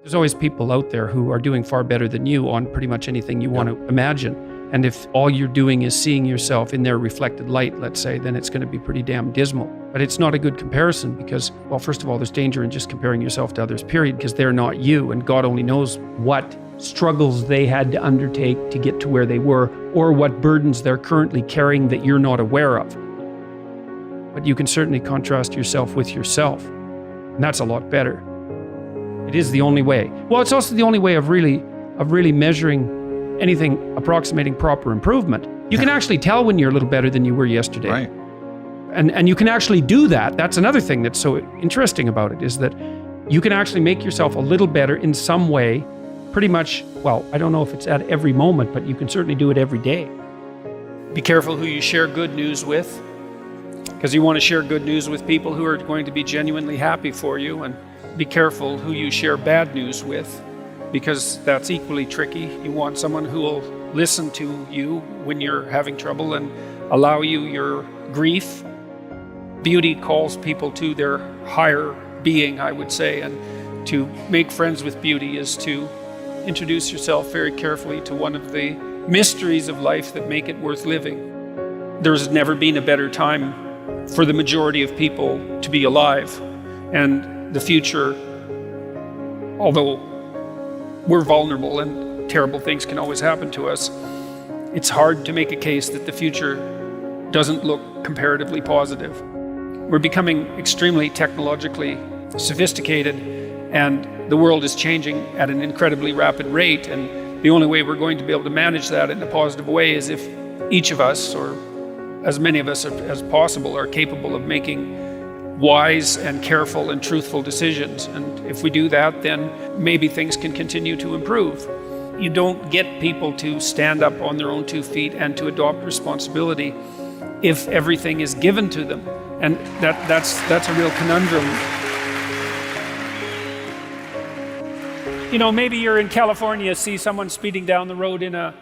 There's always people out there who are doing far better than you on pretty much anything you want to imagine. And if all you're doing is seeing yourself in their reflected light, let's say, then it's going to be pretty damn dismal. But it's not a good comparison because, well, first of all, there's danger in just comparing yourself to others, period, because they're not you. And God only knows what struggles they had to undertake to get to where they were, or what burdens they're currently carrying that you're not aware of. But you can certainly contrast yourself with yourself. And that's a lot better. It is the only way. Well, it's also the only way of really measuring anything approximating proper improvement. You can actually tell when you're a little better than you were yesterday. Right. And you can actually do that. That's another thing that's so interesting about it, is that you can actually make yourself a little better in some way, pretty much, well, I don't know if it's at every moment, but you can certainly do it every day. Be careful who you share good news with, because you want to share good news with people who are going to be genuinely happy for you. And be careful who you share bad news with, because that's equally tricky. You want someone who will listen to you when you're having trouble and allow you your grief. Beauty calls people to their higher being, I would say, and to make friends with beauty is to introduce yourself very carefully to one of the mysteries of life that make it worth living. There's never been a better time for the majority of people to be alive. And the future, although we're vulnerable and terrible things can always happen to us, it's hard to make a case that the future doesn't look comparatively positive. We're becoming extremely technologically sophisticated, and the world is changing at an incredibly rapid rate. And the only way we're going to be able to manage that in a positive way is if each of us, or as many of us as possible, are capable of making wise and careful and truthful decisions. And if we do that, then maybe things can continue to improve. You don't get people to stand up on their own 2 feet and to adopt responsibility if everything is given to them. And that's a real conundrum. You know, maybe you're in California, see someone speeding down the road in a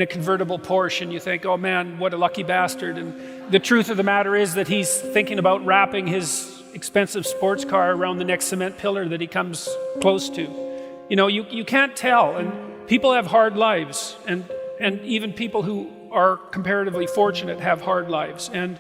convertible Porsche, and you think, oh man, what a lucky bastard. And the truth of the matter is that he's thinking about wrapping his expensive sports car around the next cement pillar that he comes close to. You know, you can't tell. And people have hard lives, and even people who are comparatively fortunate have hard lives. And